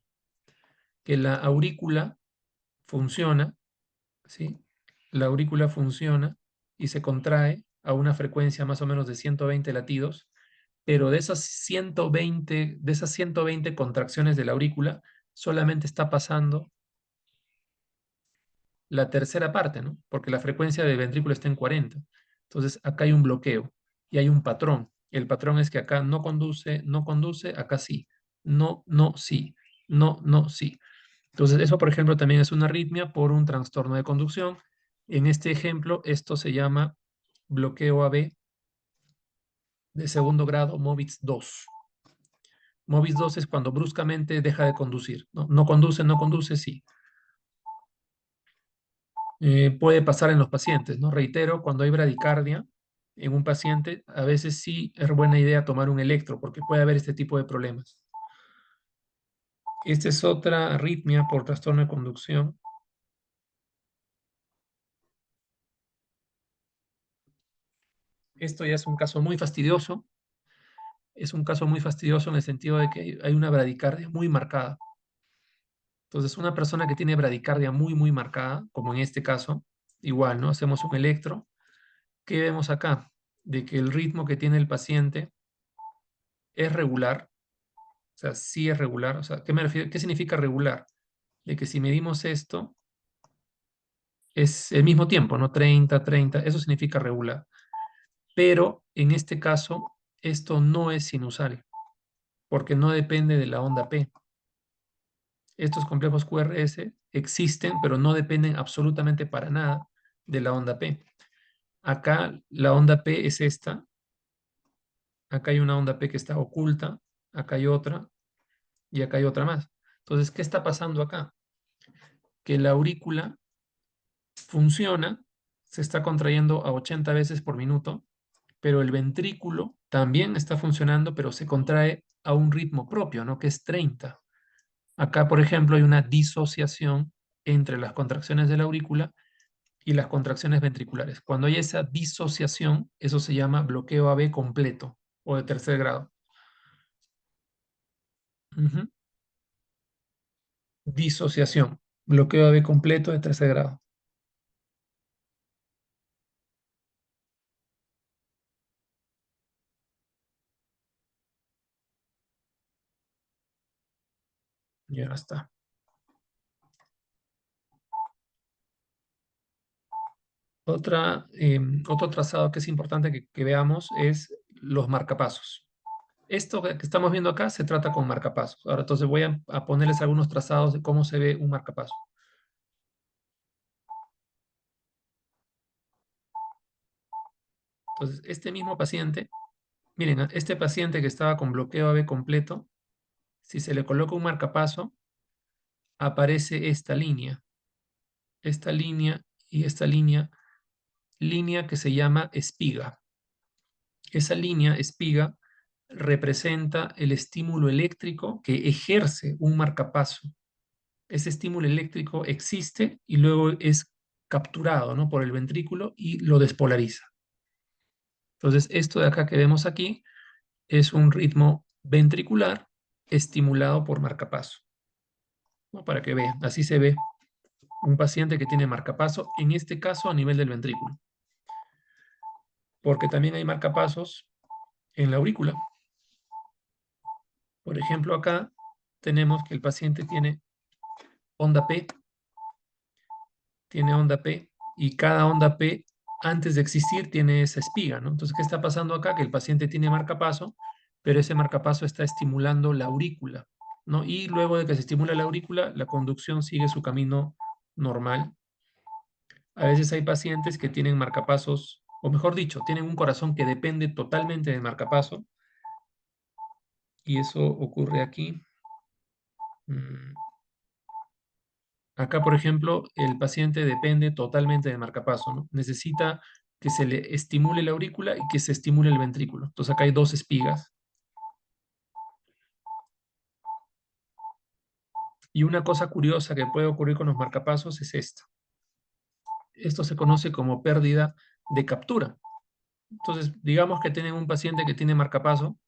Que la aurícula funciona, ¿sí? La aurícula funciona y se contrae a una frecuencia más o menos de 120 latidos, pero de esas 120 contracciones de la aurícula, solamente está pasando la tercera parte, ¿no? Porque la frecuencia del ventrículo está en 40. Entonces, acá hay un bloqueo y hay un patrón. El patrón es que acá no conduce, no conduce, acá sí. No, no, sí. No, no, sí. Entonces, eso, por ejemplo, también es una arritmia por un trastorno de conducción. En este ejemplo, esto se llama bloqueo AB de segundo grado, MOVITS 2. MOVITS 2 es cuando bruscamente deja de conducir. No, no conduce, no conduce, sí. Puede pasar en los pacientes, ¿no? Reitero, cuando hay bradicardia en un paciente, a veces sí es buena idea tomar un electro porque puede haber este tipo de problemas. Esta es otra arritmia por trastorno de conducción. Esto ya es un caso muy fastidioso. Es un caso muy fastidioso en el sentido de que hay una bradicardia muy marcada. Entonces, una persona que tiene bradicardia muy, muy marcada, como en este caso, igual, ¿no? Hacemos un electro. ¿Qué vemos acá? De que el ritmo que tiene el paciente es regular, o sea, sí es regular. O sea, ¿qué me refiero? ¿Qué significa regular? De que si medimos esto, es el mismo tiempo, ¿no? 30, 30, eso significa regular. Pero en este caso, esto no es sinusal, porque no depende de la onda P. Estos complejos QRS existen, pero no dependen absolutamente para nada de la onda P. Acá la onda P es esta. Acá hay una onda P que está oculta. Acá hay otra. Y acá hay otra más. Entonces, ¿qué está pasando acá? Que la aurícula funciona, se está contrayendo a 80 veces por minuto, pero el ventrículo también está funcionando, pero se contrae a un ritmo propio, ¿no? Que es 30. Acá, por ejemplo, hay una disociación entre las contracciones de la aurícula y las contracciones ventriculares. Cuando hay esa disociación, eso se llama bloqueo AB completo o de tercer grado. Ujú. Disociación, bloqueo AB completo de tercer grado. Ya está. Otro trazado que es importante que veamos es los marcapasos. Esto que estamos viendo acá se trata con marcapasos. Ahora, entonces voy a ponerles algunos trazados de cómo se ve un marcapaso. Entonces, este mismo paciente, miren, a este paciente que estaba con bloqueo AB completo, si se le coloca un marcapaso, aparece esta línea y esta línea que se llama espiga. Esa línea espiga representa el estímulo eléctrico que ejerce un marcapaso. Ese estímulo eléctrico existe y luego es capturado, ¿no? por el ventrículo y lo despolariza. Entonces, esto de acá que vemos aquí es un ritmo ventricular estimulado por marcapaso, ¿no? Para que vean, así se ve un paciente que tiene marcapaso, en este caso a nivel del ventrículo, porque también hay marcapasos en la aurícula. Por ejemplo, acá tenemos que el paciente tiene onda P, y cada onda P antes de existir tiene esa espiga, ¿no? Entonces, ¿qué está pasando acá? Que el paciente tiene marcapaso, pero ese marcapaso está estimulando la aurícula, ¿no? Y luego de que se estimula la aurícula, la conducción sigue su camino normal. A veces hay pacientes que tienen marcapasos, o mejor dicho, tienen un corazón que depende totalmente del marcapaso, y eso ocurre aquí. Mm, Acá, por ejemplo, el paciente depende totalmente del marcapaso, ¿no? Necesita que se le estimule la aurícula y que se estimule el ventrículo. Entonces acá hay dos espigas. Y una cosa curiosa que puede ocurrir con los marcapasos es esta. Esto se conoce como pérdida de captura. Entonces, digamos que tienen un paciente que tiene marcapaso,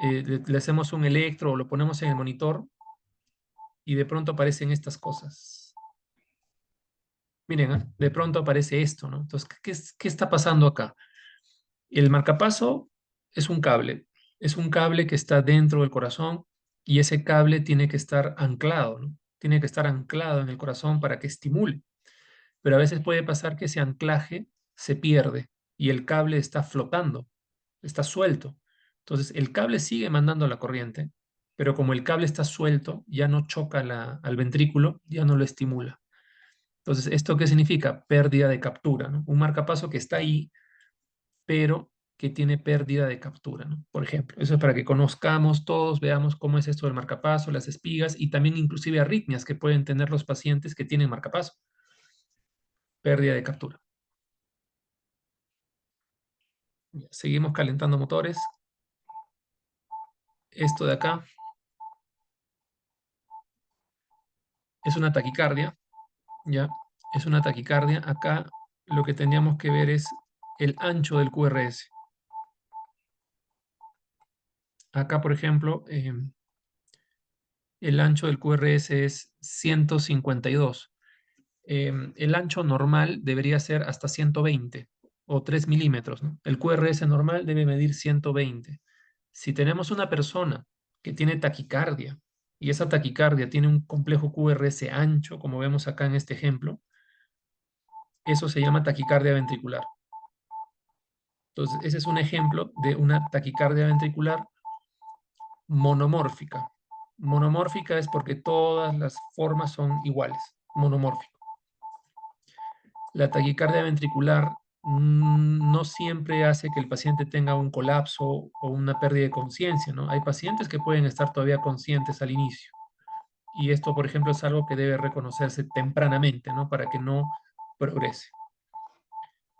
le hacemos un electro o lo ponemos en el monitor y de pronto aparecen estas cosas. Miren, de pronto aparece esto, ¿no? Entonces, ¿qué está pasando acá? El marcapaso es un cable que está dentro del corazón y ese cable tiene que estar anclado, ¿no? Tiene que estar anclado en el corazón para que estimule. Pero a veces puede pasar que ese anclaje se pierde y el cable está flotando, está suelto. Entonces, el cable sigue mandando la corriente, pero como el cable está suelto, ya no choca al ventrículo, ya no lo estimula. Entonces, ¿esto qué significa? Pérdida de captura, ¿no? Un marcapaso que está ahí, pero que tiene pérdida de captura, ¿no? Por ejemplo, eso es para que conozcamos todos, veamos cómo es esto del marcapaso, las espigas y también inclusive arritmias que pueden tener los pacientes que tienen marcapaso, pérdida de captura. Ya, seguimos calentando motores. Esto de acá es una taquicardia, ¿ya? Es una taquicardia. Acá lo que teníamos que ver es el ancho del QRS. Acá, por ejemplo, el ancho del QRS es 152. El ancho normal debería ser hasta 120 o 3 milímetros, ¿no? El QRS normal debe medir 120. Si tenemos una persona que tiene taquicardia y esa taquicardia tiene un complejo QRS ancho, como vemos acá en este ejemplo, eso se llama taquicardia ventricular. Entonces, ese es un ejemplo de una taquicardia ventricular monomórfica. Monomórfica es porque todas las formas son iguales, monomórfico. La taquicardia ventricular no siempre hace que el paciente tenga un colapso o una pérdida de conciencia, ¿no? Hay pacientes que pueden estar todavía conscientes al inicio. Y esto, por ejemplo, es algo que debe reconocerse tempranamente, ¿no? Para que no progrese.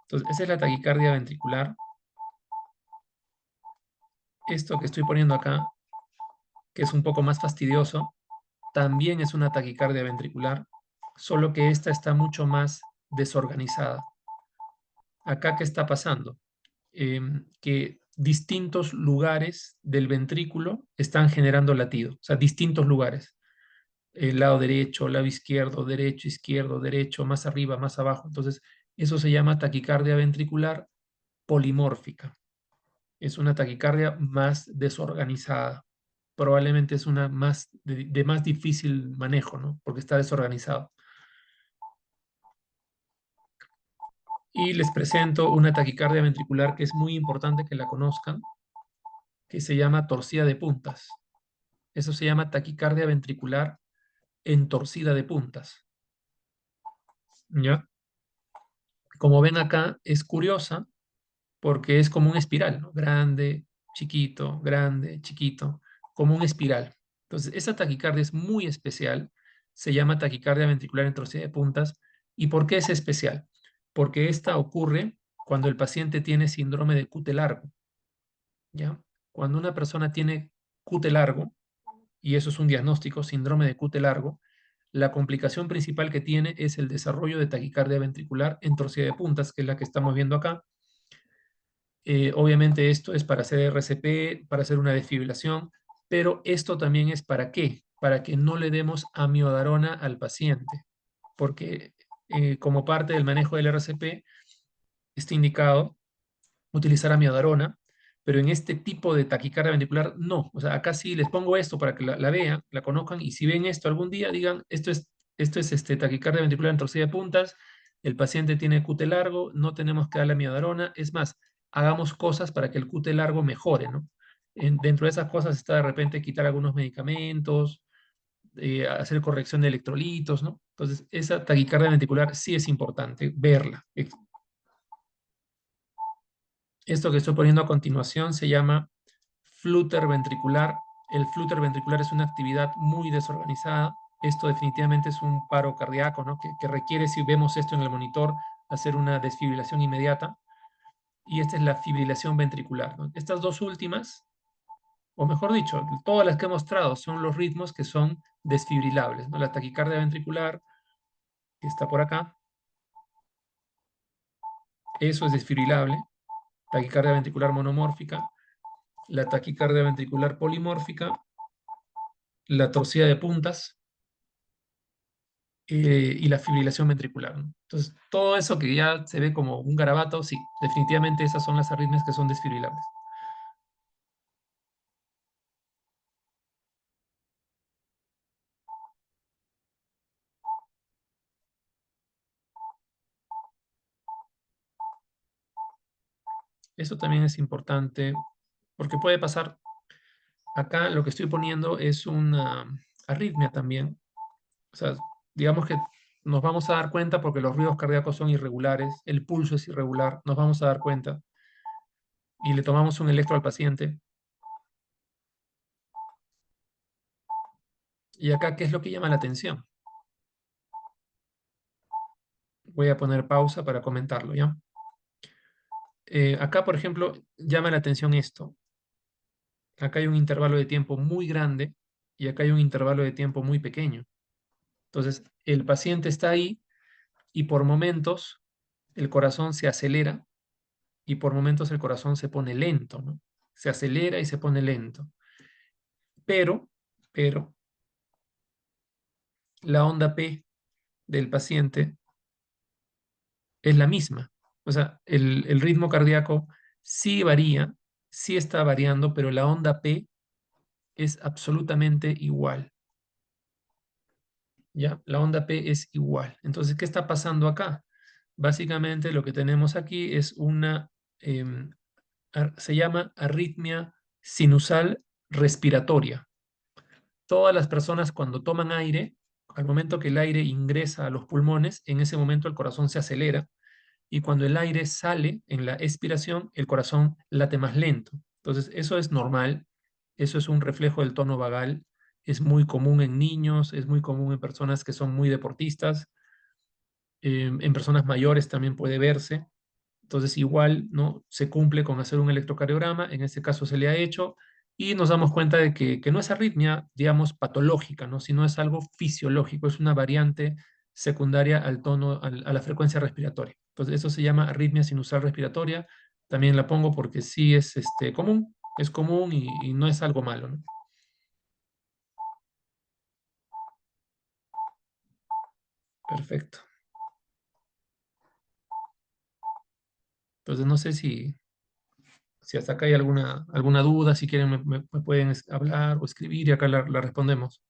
Entonces, esa es la taquicardia ventricular. Esto que estoy poniendo acá, que es un poco más fastidioso, también es una taquicardia ventricular, solo que esta está mucho más desorganizada. Acá, ¿qué está pasando? Que distintos lugares del ventrículo están generando latido, o sea, distintos lugares. El lado derecho, izquierdo, derecho, más arriba, más abajo. Entonces, eso se llama taquicardia ventricular polimórfica. Es una taquicardia más desorganizada. Probablemente es una más de más difícil manejo, ¿no? Porque está desorganizado. Y les presento una taquicardia ventricular que es muy importante que la conozcan, que se llama torcida de puntas. Eso se llama taquicardia ventricular entorcida de puntas. ¿Ya? Como ven acá, es curiosa porque es como una espiral, ¿no? Grande, chiquito, como una espiral. Entonces, esa taquicardia es muy especial, se llama taquicardia ventricular entorcida de puntas. ¿Y por qué es especial? Porque esta ocurre cuando el paciente tiene síndrome de QT largo, ¿ya? Cuando una persona tiene QT largo, y eso es un diagnóstico, síndrome de QT largo, la complicación principal que tiene es el desarrollo de taquicardia ventricular entorcida de puntas, que es la que estamos viendo acá. Obviamente esto es para hacer RCP, para hacer una desfibrilación, pero esto también es ¿para qué? Para que no le demos amiodarona al paciente, porque como parte del manejo del RCP está indicado utilizar amiodarona, pero en este tipo de taquicardia ventricular no. O sea, acá sí les pongo esto para que la vean, la conozcan, y si ven esto algún día, digan, esto es taquicardia ventricular entorcida de puntas, el paciente tiene QT largo, no tenemos que darle amiodarona, es más, hagamos cosas para que el QT largo mejore, ¿no? Dentro de esas cosas está de repente quitar algunos medicamentos, hacer corrección de electrolitos, ¿no? Entonces, esa taquicardia ventricular sí es importante verla. Esto que estoy poniendo a continuación se llama flúter ventricular. El flúter ventricular es una actividad muy desorganizada. Esto definitivamente es un paro cardíaco, ¿no? Que requiere, si vemos esto en el monitor, hacer una desfibrilación inmediata. Y esta es la fibrilación ventricular, ¿no? Estas dos últimas, o mejor dicho, todas las que he mostrado son los ritmos que son desfibrilables, ¿no? La taquicardia ventricular, que está por acá, eso es desfibrilable. Taquicardia ventricular monomórfica, la taquicardia ventricular polimórfica, la torcida de puntas y la fibrilación ventricular, ¿no? Entonces, todo eso que ya se ve como un garabato, sí, definitivamente esas son las arritmias que son desfibrilables. Esto también es importante porque puede pasar. Acá lo que estoy poniendo es una arritmia también. O sea, digamos que nos vamos a dar cuenta porque los ruidos cardíacos son irregulares, el pulso es irregular, nos vamos a dar cuenta y le tomamos un electro al paciente. Y acá, ¿qué es lo que llama la atención? Voy a poner pausa para comentarlo, ¿ya? Acá, por ejemplo, llama la atención esto. Acá hay un intervalo de tiempo muy grande y acá hay un intervalo de tiempo muy pequeño. Entonces, el paciente está ahí y por momentos el corazón se acelera y por momentos el corazón se pone lento, ¿no? Se acelera y se pone lento. Pero, pero, la onda P del paciente es la misma. O sea, el ritmo cardíaco sí varía, sí está variando, pero la onda P es absolutamente igual. ¿Ya? La onda P es igual. Entonces, ¿qué está pasando acá? Básicamente lo que tenemos aquí es una, se llama arritmia sinusal respiratoria. todas las personas cuando toman aire, al momento que el aire ingresa a los pulmones, en ese momento el corazón se acelera y cuando el aire sale en la expiración, el corazón late más lento. Entonces, eso es normal, eso es un reflejo del tono vagal, es muy común en niños, es muy común en personas que son muy deportistas, en personas mayores también puede verse. Entonces, igual, ¿no? Se cumple con hacer un electrocardiograma, en este caso se le ha hecho, y nos damos cuenta de que no es arritmia, digamos, patológica, ¿no? Sino es algo fisiológico, es una variante secundaria al tono, a la frecuencia respiratoria. Entonces, eso se llama arritmia sinusal respiratoria. También la pongo porque sí es común, es común y no es algo malo, ¿no? Perfecto. Entonces, no sé si hasta acá hay alguna duda, si quieren me pueden hablar o escribir y acá la respondemos.